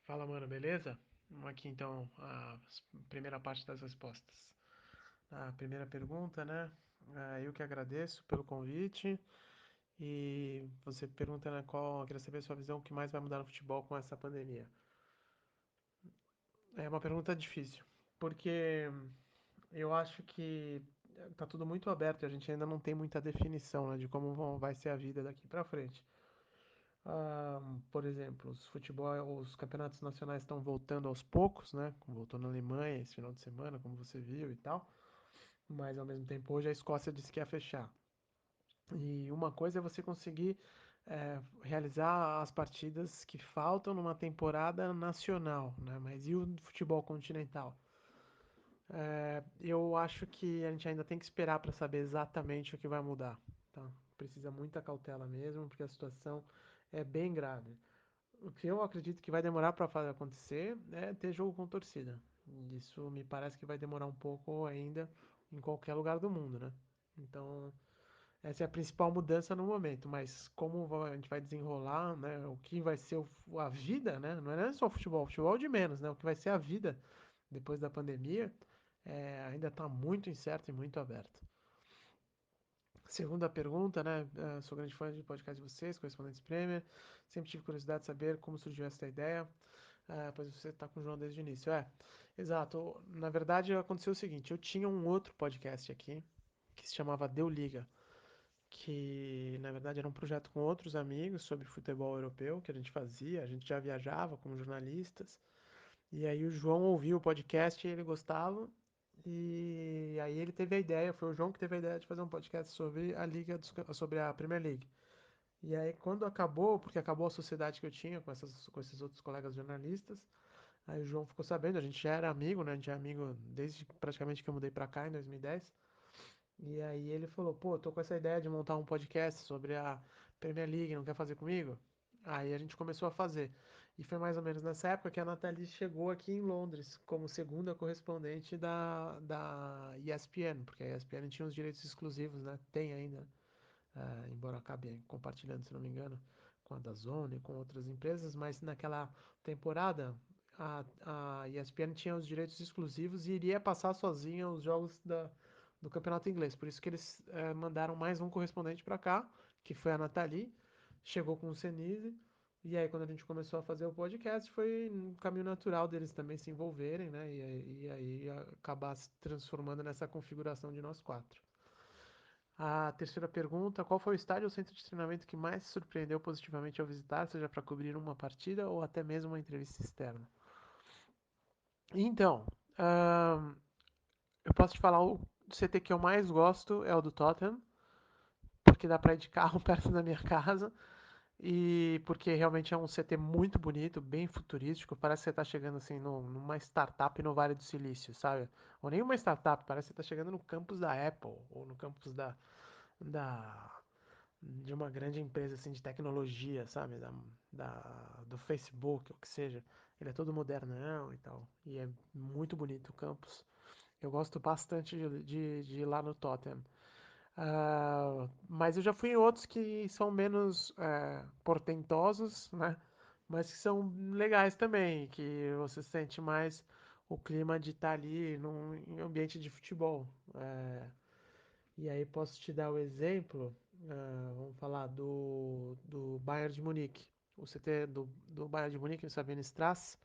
Fala, mano, beleza? Vamos aqui então a primeira parte das respostas. A primeira pergunta, né? Eu que agradeço pelo convite e você pergunta, né, qual, eu queria saber a sua visão, o que mais vai mudar no futebol com essa pandemia. É uma pergunta difícil, porque eu acho que tá tudo muito aberto e a gente ainda não tem muita definição, né, de como vai ser a vida daqui pra frente. Por exemplo, os campeonatos nacionais estão voltando aos poucos, né? Como voltou na Alemanha esse final de semana, como você viu e tal. Mas ao mesmo tempo, hoje a Escócia disse que ia fechar. E uma coisa é você conseguir realizar as partidas que faltam numa temporada nacional, né? Mas e o futebol continental? Eu acho que a gente ainda tem que esperar para saber exatamente o que vai mudar, tá? Precisa muita cautela mesmo, porque a situação é bem grave. O que eu acredito que vai demorar para fazer acontecer é ter jogo com torcida. Isso me parece que vai demorar um pouco ainda em qualquer lugar do mundo, né? Então, essa é a principal mudança no momento, mas a gente vai desenrolar, né? O que vai ser a vida, né? Não é nem só o futebol de menos, né? O que vai ser a vida depois da pandemia ainda está muito incerto e muito aberto. Segunda pergunta, né? Sou grande fã de podcast de vocês, Correspondentes Premier. Sempre tive curiosidade de saber como surgiu essa ideia. Pois você está com o João desde o início. Exato. Na verdade, aconteceu o seguinte: eu tinha um outro podcast aqui que se chamava Deu Liga, que na verdade era um projeto com outros amigos sobre futebol europeu que a gente fazia. A gente já viajava como jornalistas. E aí o João ouviu o podcast e ele gostava. E aí ele teve a ideia, foi o João que teve a ideia de fazer um podcast sobre sobre a Premier League. E aí quando acabou, porque acabou a sociedade que eu tinha com esses outros colegas jornalistas, aí o João ficou sabendo, a gente já era amigo, né? A gente é amigo desde praticamente que eu mudei pra cá em 2010. E aí ele falou, pô, tô com essa ideia de montar um podcast sobre a Premier League, não quer fazer comigo? Aí a gente começou a fazer. E foi mais ou menos nessa época que a Nathalie chegou aqui em Londres como segunda correspondente da ESPN, porque a ESPN tinha os direitos exclusivos, né? Tem ainda, embora acabe compartilhando, se não me engano, com a DAZN e com outras empresas, mas naquela temporada a ESPN tinha os direitos exclusivos e iria passar sozinha os jogos do campeonato inglês. Por isso que eles mandaram mais um correspondente para cá, que foi a Nathalie, chegou com o Senise, e aí quando a gente começou a fazer o podcast foi um caminho natural deles também se envolverem, né? E aí acabar se transformando nessa configuração de nós quatro. A terceira pergunta: qual foi o estádio ou centro de treinamento que mais te surpreendeu positivamente ao visitar, seja para cobrir uma partida ou até mesmo uma entrevista externa? Então, ahn, eu posso te falar o CT que eu mais gosto é o do Tottenham, porque dá para ir de carro perto da minha casa e porque realmente é um CT muito bonito, bem futurístico. Parece que você está chegando assim numa startup no Vale do Silício, sabe? Ou nem uma startup, parece que você está chegando no campus da Apple ou no campus da de uma grande empresa assim de tecnologia, sabe? Do Facebook, ou que seja. Ele é todo modernão e tal. E é muito bonito o campus. Eu gosto bastante de ir lá no Tottenham. Mas eu já fui em outros que são menos portentosos, né? Mas que são legais também, que você sente mais o clima de estar ali em ambiente de futebol. E aí posso te dar o exemplo, vamos falar do Bayern de Munique. O CT do Bayern de Munique, no Sabinestrasse,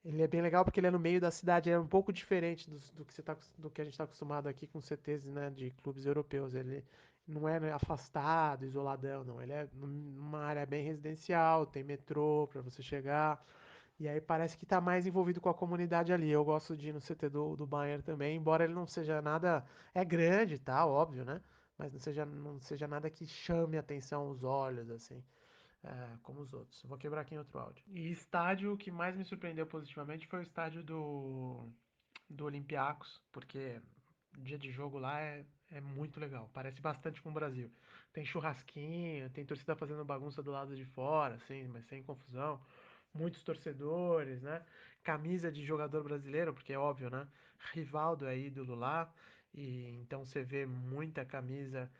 ele é bem legal porque ele é no meio da cidade, é um pouco diferente do que a gente está acostumado aqui com CTs, né, de clubes europeus. Ele não é, né, afastado, isoladão, não. Ele é numa área bem residencial, tem metrô para você chegar. E aí parece que tá mais envolvido com a comunidade ali. Eu gosto de ir no CT do Bayern também, embora ele não seja nada. É grande e tal, óbvio, né? Mas não seja nada que chame a atenção os olhos, assim, como os outros. Eu vou quebrar aqui em outro áudio. E estádio, o que mais me surpreendeu positivamente foi o estádio do Olympiacos, porque o dia de jogo lá é muito legal. Parece bastante com o Brasil. Tem churrasquinho, tem torcida fazendo bagunça do lado de fora, assim, mas sem confusão. Muitos torcedores, né? Camisa de jogador brasileiro, porque é óbvio, né? Rivaldo é ídolo lá, e então você vê muita camisa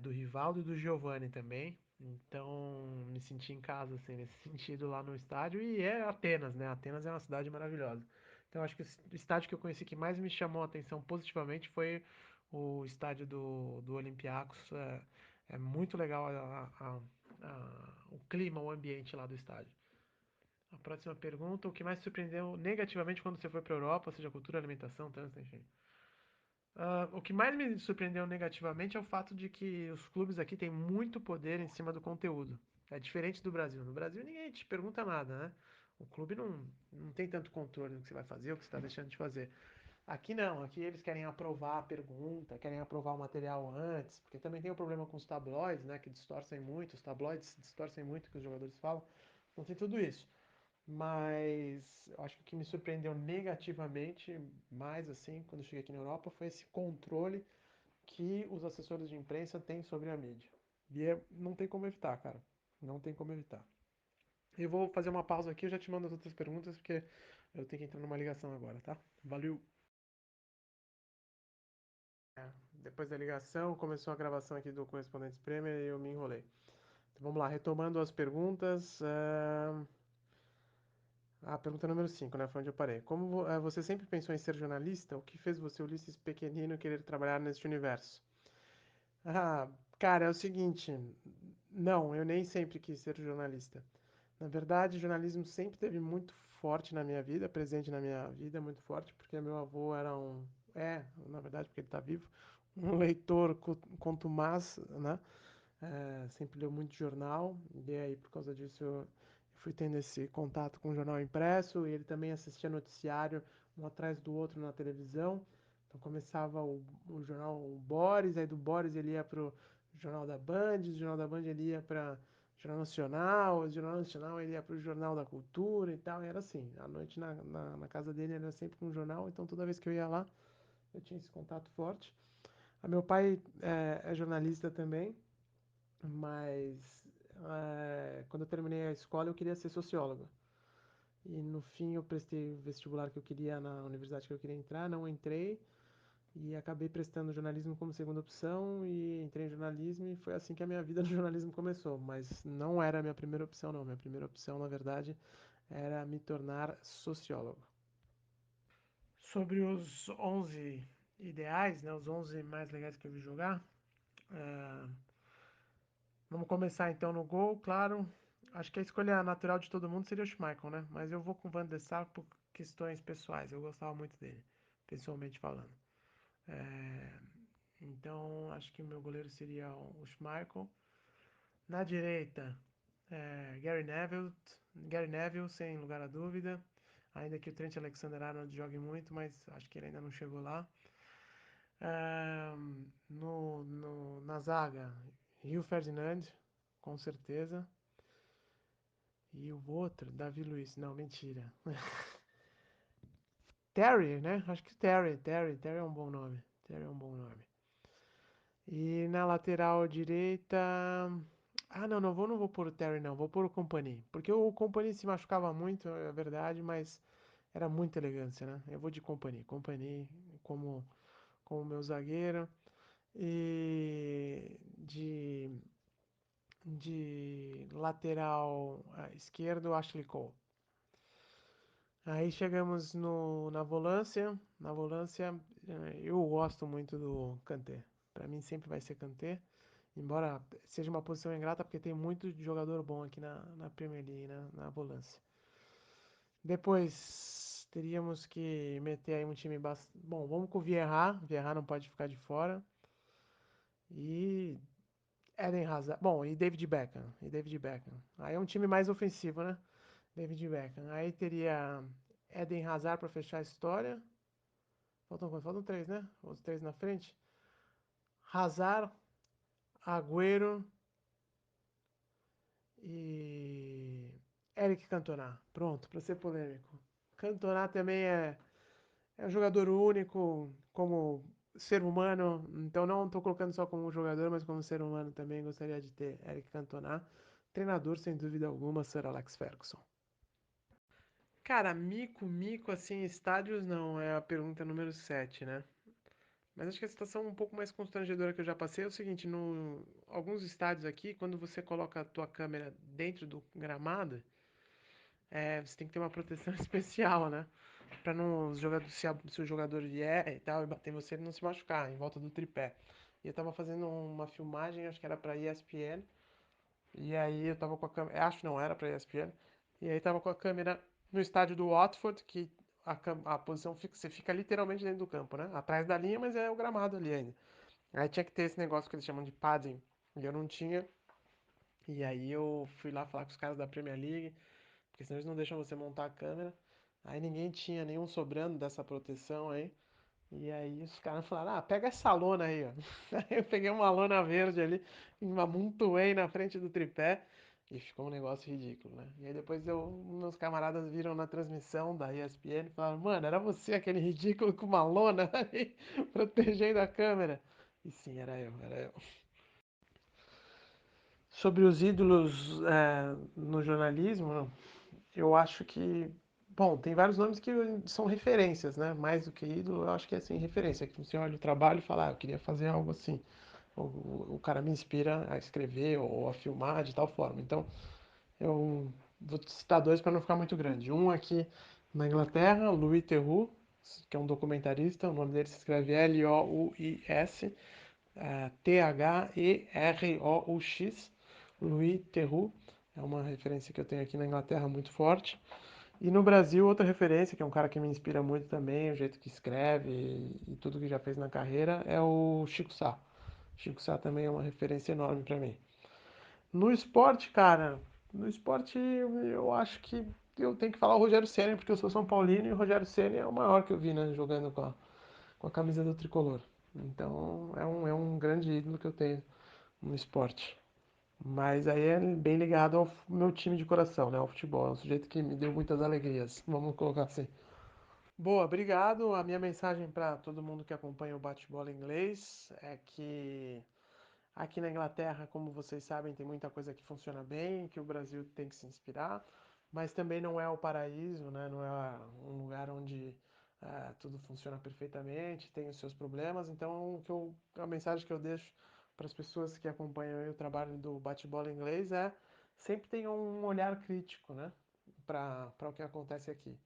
do Rivaldo e do Giovani também. Então, me senti em casa, assim, nesse sentido lá no estádio. E é Atenas, né? Atenas é uma cidade maravilhosa. Então, acho que o estádio que eu conheci que mais me chamou a atenção positivamente foi o estádio do Olympiacos. É muito legal o clima, o ambiente lá do estádio. A próxima pergunta: o que mais te surpreendeu negativamente quando você foi para a Europa, seja cultura, alimentação, trânsito, enfim? O que mais me surpreendeu negativamente é o fato de que os clubes aqui têm muito poder em cima do conteúdo. É diferente do Brasil. No Brasil ninguém te pergunta nada, né? O clube não tem tanto controle do que você vai fazer, o que você está deixando de fazer. Aqui não, aqui eles querem aprovar a pergunta, querem aprovar o material antes, porque também tem o problema com os tabloides, né, que distorcem muito, os tabloides distorcem muito o que os jogadores falam. Não tem tudo isso. Mas eu acho que o que me surpreendeu negativamente, mais assim, quando eu cheguei aqui na Europa, foi esse controle que os assessores de imprensa têm sobre a mídia. Não tem como evitar, cara. Não tem como evitar. Eu vou fazer uma pausa aqui, eu já te mando as outras perguntas, porque eu tenho que entrar numa ligação agora, tá? Valeu! Depois da ligação, começou a gravação aqui do Correspondentes Premier e eu me enrolei. Então vamos lá, retomando as perguntas. Pergunta número 5, né? Foi onde eu parei. Você sempre pensou em ser jornalista? O que fez você, Ulisses Pequenino, querer trabalhar neste universo? Ah, cara, é o seguinte. Não, eu nem sempre quis ser jornalista. Na verdade, o jornalismo sempre teve muito forte na minha vida, presente na minha vida, muito forte, porque meu avô era na verdade, porque ele está vivo, um leitor contumaz, né? Sempre leu muito jornal, e aí por causa disso eu fui tendo esse contato com o jornal impresso, e ele também assistia noticiário um atrás do outro na televisão. Então começava o jornal o Boris, aí do Boris ele ia pro Jornal da Band, do Jornal da Band ele ia para Jornal Nacional, do Jornal Nacional ele ia para o Jornal da Cultura e tal, e era assim, à noite na casa dele era sempre com um jornal, então toda vez que eu ia lá eu tinha esse contato forte. Meu pai é jornalista também, mas quando eu terminei a escola eu queria ser sociólogo. E no fim eu prestei o vestibular que eu queria na universidade que eu queria entrar, não entrei e acabei prestando jornalismo como segunda opção e entrei em jornalismo e foi assim que a minha vida no jornalismo começou, mas não era a minha primeira opção não, minha primeira opção na verdade era me tornar sociólogo. Sobre os 11 ideais, né, os 11 mais legais que eu vi jogar, uh, vamos começar então no gol, claro. Acho que a escolha natural de todo mundo seria o Schmeichel, né? Mas eu vou com o Van der Sar por questões pessoais. Eu gostava muito dele, pessoalmente falando. É, então, acho que o meu goleiro seria o Schmeichel. Na direita, Gary Neville, sem lugar a dúvida. Ainda que o Trent Alexander-Arnold jogue muito, mas acho que ele ainda não chegou lá. Na zaga, Rio Ferdinand, com certeza. E o outro, Davi Luiz. Não, mentira. Terry, né? Acho que Terry é um bom nome. Terry é um bom nome. E na lateral direita. Não vou pôr o Terry, não. Vou pôr o Company. Porque o Company se machucava muito, é verdade, mas era muita elegância, né? Eu vou de Company. Company como meu zagueiro. E de lateral esquerdo, Ashley Cole. Aí chegamos na volância. Na volância, eu gosto muito do Kanté. Pra mim sempre vai ser Kanté. Embora seja uma posição ingrata, porque tem muito jogador bom aqui na Premier League, na volância. Depois teríamos que meter aí um time bastante. Bom, vamos com o Vieira. Vieira não pode ficar de fora. E Eden Hazard. Bom, e David Beckham. Aí é um time mais ofensivo, né? David Beckham. Aí teria Eden Hazard para fechar a história. Faltam quantos? Faltam três, né? Os três na frente. Hazard, Agüero e Eric Cantona. Pronto, para ser polêmico. Cantona também é um jogador único como ser humano. Então não estou colocando só como jogador, mas como ser humano também. Gostaria de ter Eric Cantona. Treinador, sem dúvida alguma, Sir Alex Ferguson. Cara, mico, assim, estádios não, é a pergunta número 7, né? Mas acho que a situação um pouco mais constrangedora que eu já passei é o seguinte, no alguns estádios aqui, quando você coloca a tua câmera dentro do gramado, você tem que ter uma proteção especial, né? Pra não os jogadores, se o jogador vier e tal e bater em você, ele não se machucar em volta do tripé. E eu tava fazendo uma filmagem, acho que era pra ESPN, e aí eu tava com a câmera, acho não, era pra ESPN, e aí tava com a câmera no estádio do Watford, que a posição fica, você fica literalmente dentro do campo, né? Atrás da linha, mas é o gramado ali ainda. Aí tinha que ter esse negócio que eles chamam de padding, e eu não tinha. E aí eu fui lá falar com os caras da Premier League, porque senão eles não deixam você montar a câmera. Aí ninguém tinha nenhum sobrando dessa proteção aí. E aí os caras falaram, ah, pega essa lona aí, ó. Aí eu peguei uma lona verde ali, e amontoei na frente do tripé e ficou um negócio ridículo, né? E aí depois meus camaradas viram na transmissão da ESPN e falaram, mano, era você aquele ridículo com uma lona aí, protegendo a câmera. E sim, era eu. Sobre os ídolos no jornalismo, eu acho que, bom, tem vários nomes que são referências, né? Mais do que ídolo, eu acho que é assim, referência. Que você olha o trabalho e fala, ah, eu queria fazer algo assim. O cara me inspira a escrever ou a filmar de tal forma. Então, eu vou citar dois para não ficar muito grande. Um aqui na Inglaterra, Louis Theroux, que é um documentarista. O nome dele se escreve Louis, Theroux. Louis Theroux. É uma referência que eu tenho aqui na Inglaterra muito forte. E no Brasil, outra referência, que é um cara que me inspira muito também, o jeito que escreve e tudo que já fez na carreira, é o Chico Sá. Chico Sá também é uma referência enorme pra mim. No esporte, cara, no esporte eu acho que eu tenho que falar o Rogério Ceni, porque eu sou São Paulino e o Rogério Ceni é o maior que eu vi, né, jogando com a camisa do tricolor. Então é um grande ídolo que eu tenho no esporte. Mas aí é bem ligado ao meu time de coração, né? Ao futebol. É um sujeito que me deu muitas alegrias. Vamos colocar assim. Boa, obrigado. A minha mensagem para todo mundo que acompanha o bate-bola inglês é que aqui na Inglaterra, como vocês sabem, tem muita coisa que funciona bem, que o Brasil tem que se inspirar, mas também não é o paraíso, né? Não é um lugar onde tudo funciona perfeitamente, tem os seus problemas. Então, a mensagem que eu deixo para as pessoas que acompanham aí o trabalho do bate-bola inglês é sempre tenham um olhar crítico, né? Para o que acontece aqui.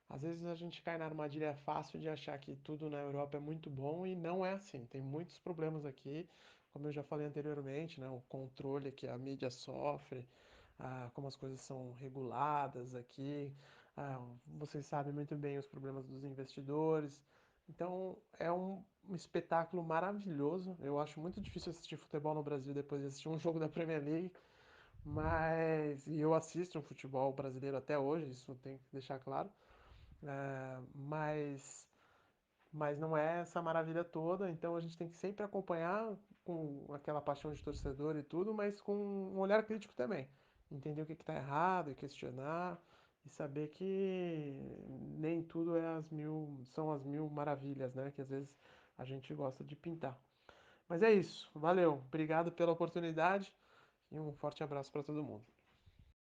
Às vezes a gente cai na armadilha fácil de achar que tudo na Europa é muito bom e não é assim. Tem muitos problemas aqui, como eu já falei anteriormente, né? O controle que a mídia sofre, como as coisas são reguladas aqui. Vocês sabem muito bem os problemas dos investidores. Então é um espetáculo maravilhoso. Eu acho muito difícil assistir futebol no Brasil depois de assistir um jogo da Premier League, e eu assisto um futebol brasileiro até hoje, isso tem que deixar claro. Mas, mas não é essa maravilha toda, então a gente tem que sempre acompanhar com aquela paixão de torcedor e tudo, mas com um olhar crítico também. Entender o que está errado e questionar e saber que nem tudo são as mil maravilhas, né? Que às vezes a gente gosta de pintar. Mas é isso, valeu, obrigado pela oportunidade e um forte abraço para todo mundo.